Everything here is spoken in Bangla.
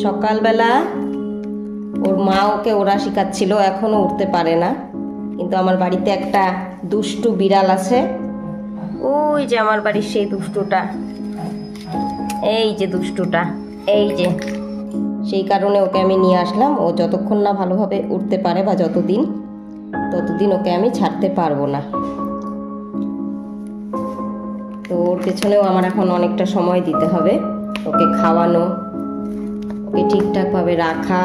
সকালবেলা ওর মা ওকে ওড়া শেখাচ্ছিল, এখনো উঠতে পারে না। কিন্তু আমার বাড়িতে একটা দুষ্টু বিড়াল আছে, ওই যে আমার বাড়ির সেই দুষ্টুটা, এই যে দুষ্টুটা, এই যে, সেই কারণে ওকে আমি নিয়ে আসলাম। ও যতক্ষণ না ভালোভাবে উঠতে পারে বা ততদিন ওকে আমি ছাড়তে পারবো না। তো ওর পেছনেও আমার এখন অনেকটা সময় দিতে হবে, ওকে খাওয়ানো, ওকে ঠিকঠাকভাবে রাখা,